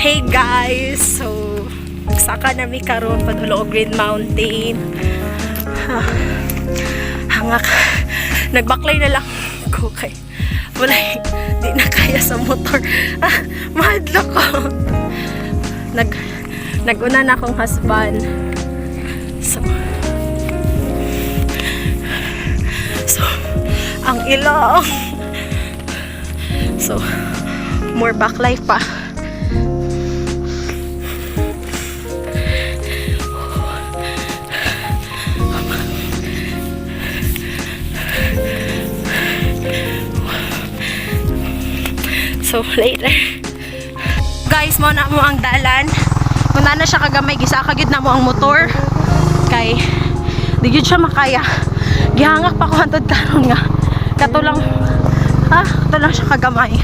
Hey guys! So, nagsaka na mi karon padulong og Green Mountain. Hangak. Nagbaklay na lang ko kay wala, di na kaya sa motor. Mahadlo ko. Naguna na akong husband. So, ang ilong. So, more backlight pa. So, later. Guys, mo na mo ang dalan. Kung na siya kagamay, gisakagid na mo ang motor. Kay, di yun siya makaya. Gihangak pa ko hantod karon nga. Kato lang siya kagamay.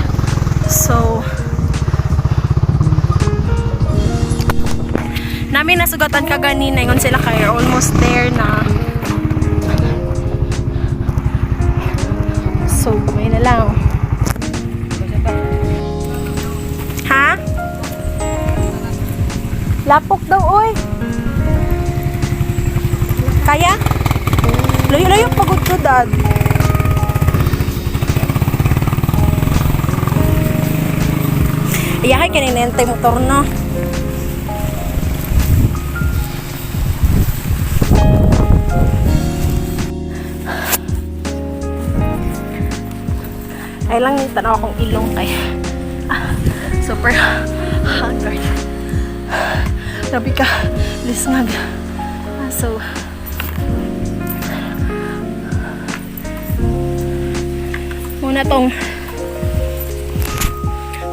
So, namin nasugatan ka ganina. Ingon sila kayo, almost there na. So, may na lang. Ha? Lapok daw, oy. Kaya? Layo-layo pagod ko, dad. Iyahay kaninentay motor, no? Ay lang yung tanaw akong ilong kaya super hungry. Sabi ka, lisngag. So,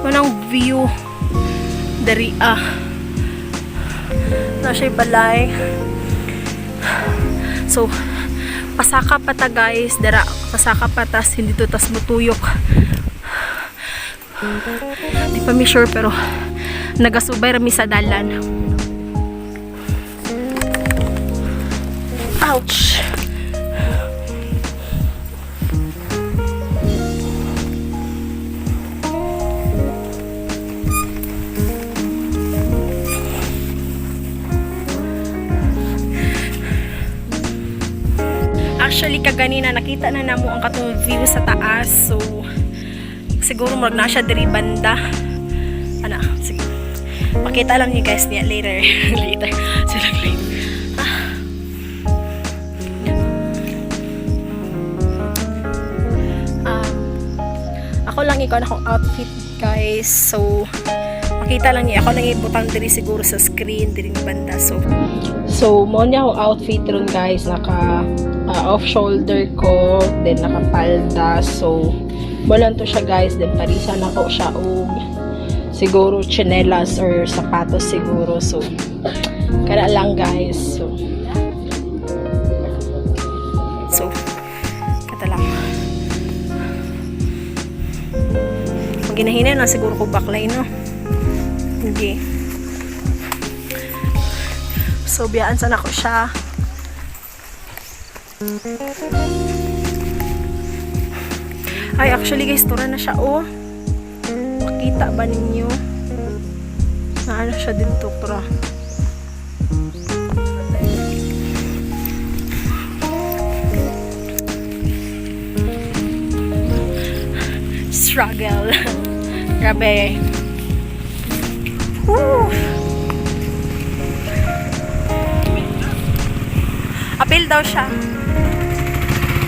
unang view dari na siya balay. So, pasaka pa ta guys, dara pasaka pa tas hindi to tas mutuyok. Di pa mi sure pero nagasubay rami sa dalan. Ouch. Actually kaganina nakita na namo ang katong view sa taas. So siguro mag na siya diri banda. Ana, sige. Makita lang niyo guys niya later. Later. Sila later. Ako lang ikaw na akong outfit guys. So makita lang niya ako lang ibutang diri siguro sa screen diri banda. So mo niya akong outfit ron guys, naka off shoulder ko, then naka palda. So bolan to siya guys, then parisa na ko siya og siguro chinelas or sapatos siguro. So kada lang guys. So kada lang. Kung ginahina na siguro ko baklay, no? Okay. So biyaan sana ko siya. Ay, actually guys, tura na siya, oh. Makita ba ninyo? Na ano siya dito, tura. Struggle. Grabe. Woo! Apil daw siya.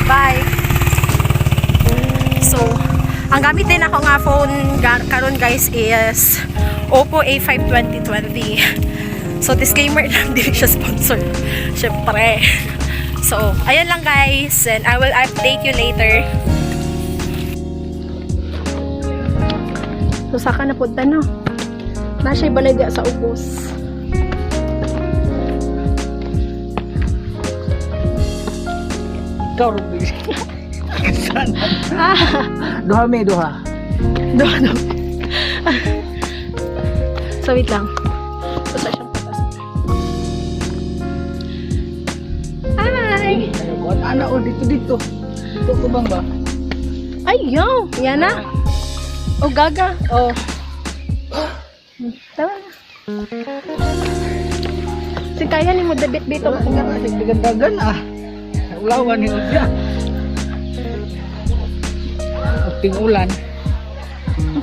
Bye. So, ang gamit din ako nga phone karon guys is Oppo A5 2020. So, disclaimer lang, hindi siya sponsor. Syempre. So, ayan lang guys, and I will update you later. So, saka na punta, no? Nasa'y balay diya sa ubos. Ikaw, Ruby. Duha may duha. Duha. So, wait lang. Basta siyang patas. Hi! Ana, o, dito. Dito ko bang ba? Ay, yo! Yan na. O, gaga. O. Tama na. Si kaya ni mo debit bito. Dagan ah. Ulawan ni Udya. Ting ulan.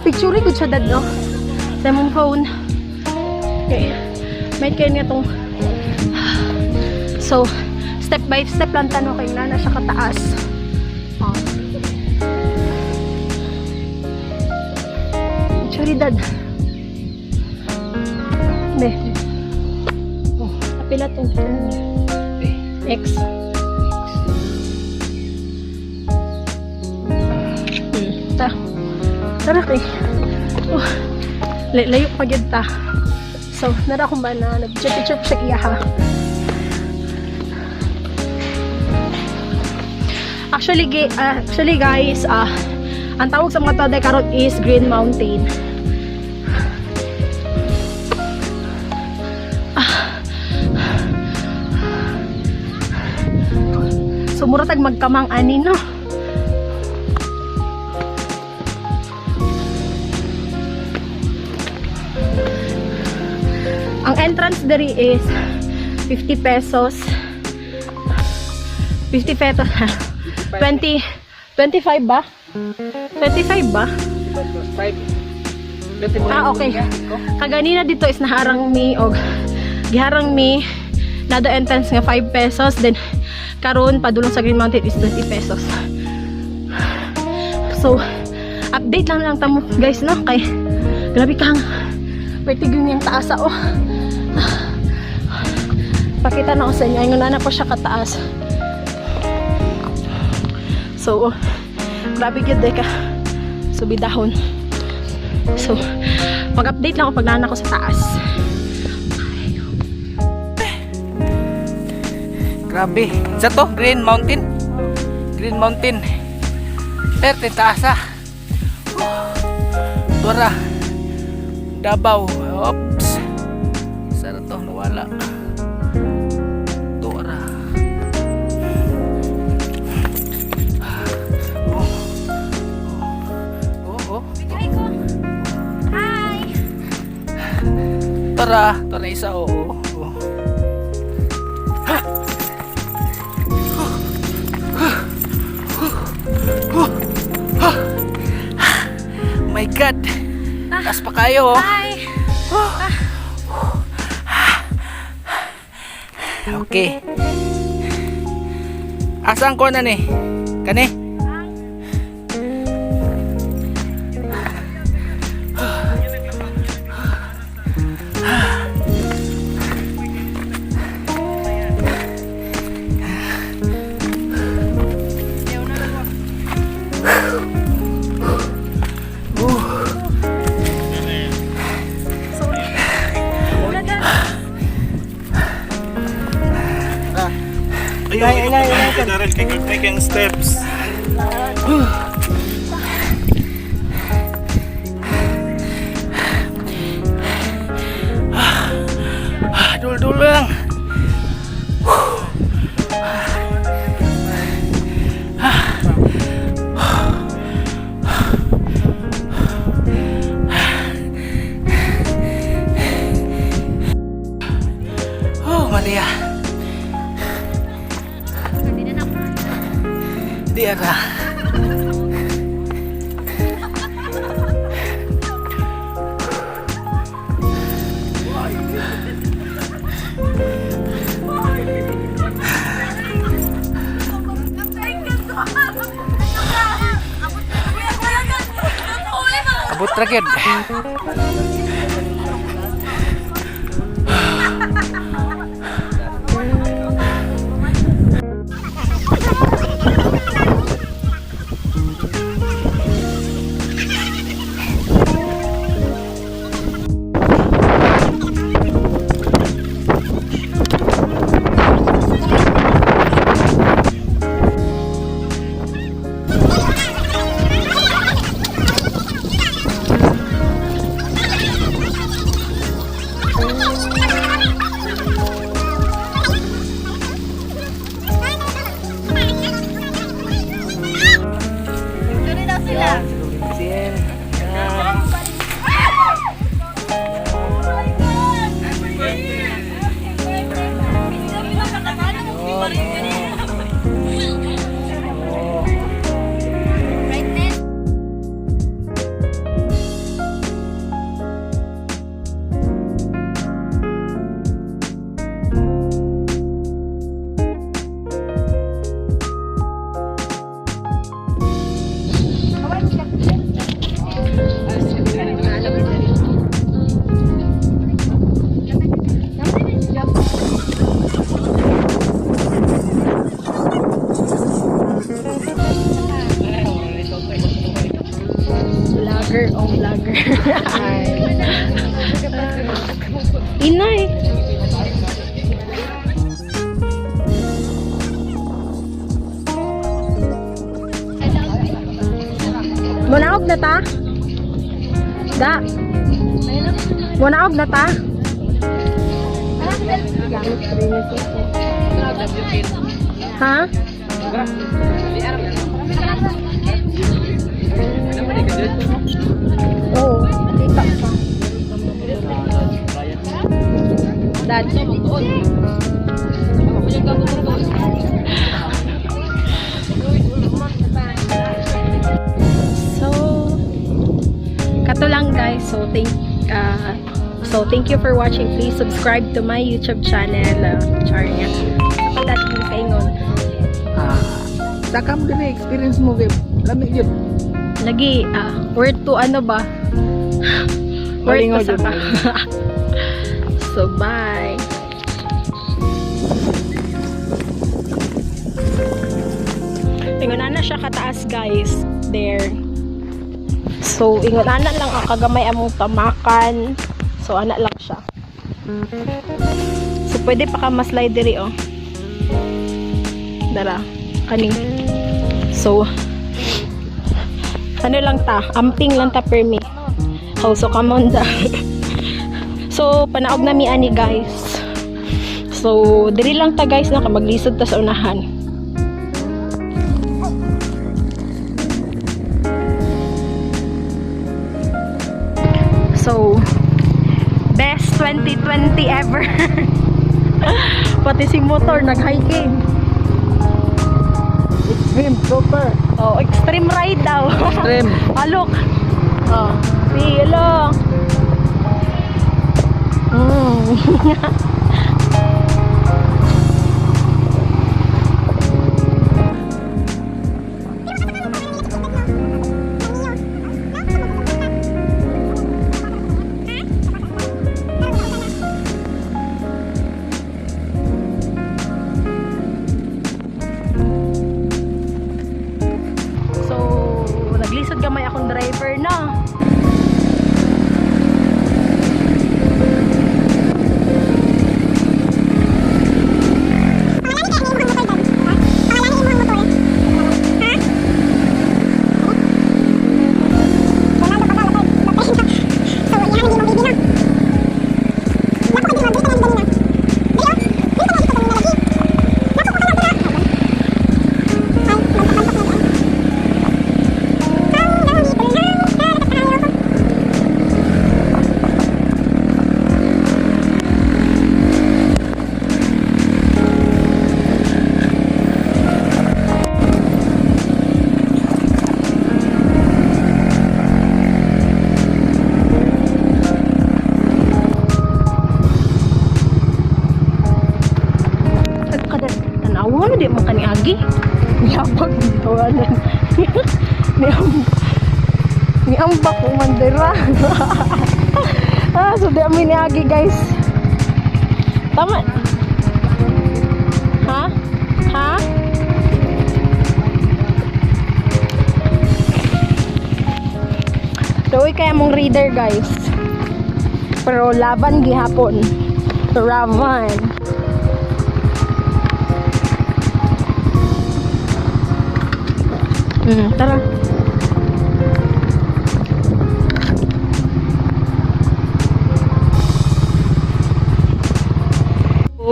Picture ko siya dad, no? Sa mong phone. Okay. May kaya nga tong... So, step by step lang tanong kay nana siya kataas. Oh. Picture dad. Hindi. Oh, kapila to. X. Tara kay. Oh, layo pa gyud ta. So, nara akong ba na nag-picture sa iya ha. Actually guys, ang tawag sa mga tawag karon is Green Mountain. So, mura tag magkamang ani, no? Ang entrance diri is 50 pesos. 50 pesos. 25 ba? 25 ba? Okay. Kaganina dito is naharang mi og giharang mi nado entrance nga 5 pesos, then karon padulong sa Green Mountain is 20 pesos. So, update lang tamo guys, no? Kay grabe kang pertigong yung taas oh. Pakita na ko sa inyo. Ngayon na ko siya kataas. So, grabe yun ka. So, bidahon. So, mag-update lang ako pag nana ko sa taas. Grabe. Sa to, Green Mountain. Green Mountain. Perte taas ah. Dora. Davao. Oops. Sana to, nawala. Dora. Hi! Tara, tara isa, oo. My God. Taas pa kayo. Hi! Okay. Asang ko na ni? Kani? Daryl, kikik yung steps. Dul-dul lang. Oh, Maria. Di ada. Abot terakhir. Inay. Munaog na ta? Da. Munaog na ta? Ha? Oo, kita pa. Dad. So, kato lang guys. So thank you for watching. Please subscribe to my YouTube channel. Char niya. That yung kaingon. Sakam din experience mo game. Lamig yun. Lagi, word to ano ba? Word to saka. So, bye. Ingon na siya kataas guys. There. So, ingon lang ang kagamay among tamakan. So, anak lang siya. So, pwede pa ka maslide diri oh. Dara. Kaning. So, ano lang ta, amping lang ta per me. Oh, so come on da. So, panaog na mi ani guys. So, diri lang ta guys na maglisod ta sa unahan. So, best 2020 ever. Pati si motor nag-hiking. Extreme, super. Oh, extreme ride daw. Extreme. Look. Oh, see, hello. Naglisod gamay akong driver na. Ano di mo kaniagi? Niyabag ng tawanan. Niyambak ko mandira. So di amin niagi guys. Tama. Ha? Ha? So kaya mong reader guys. Pero laban gihapon. Ravan. Tara.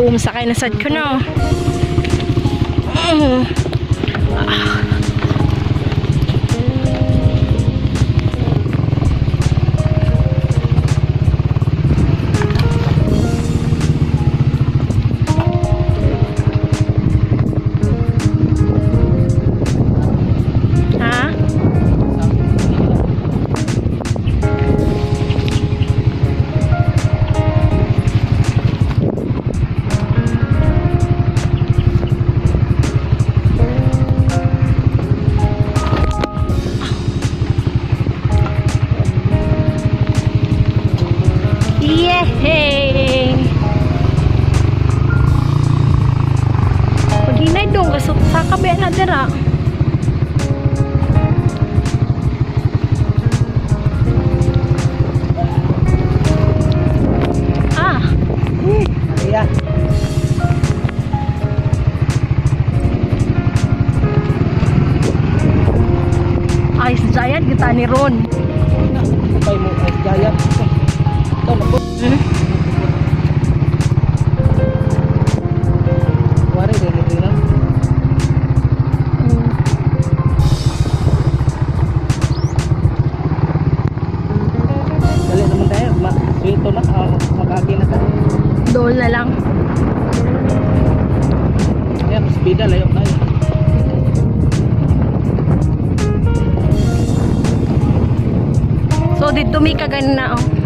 Masakay na sad ko na. Yehey! Paghinay dong, kasot sa kabe na dira. Ah! bata ni Ron. Ipay mo ay gaya. Ito na po. Wari din ito na. Dali naman tayo. Ito na. Makaki na tayo. Doon na lang. Ayan, speeda layo tayo. So dito may kagana oh.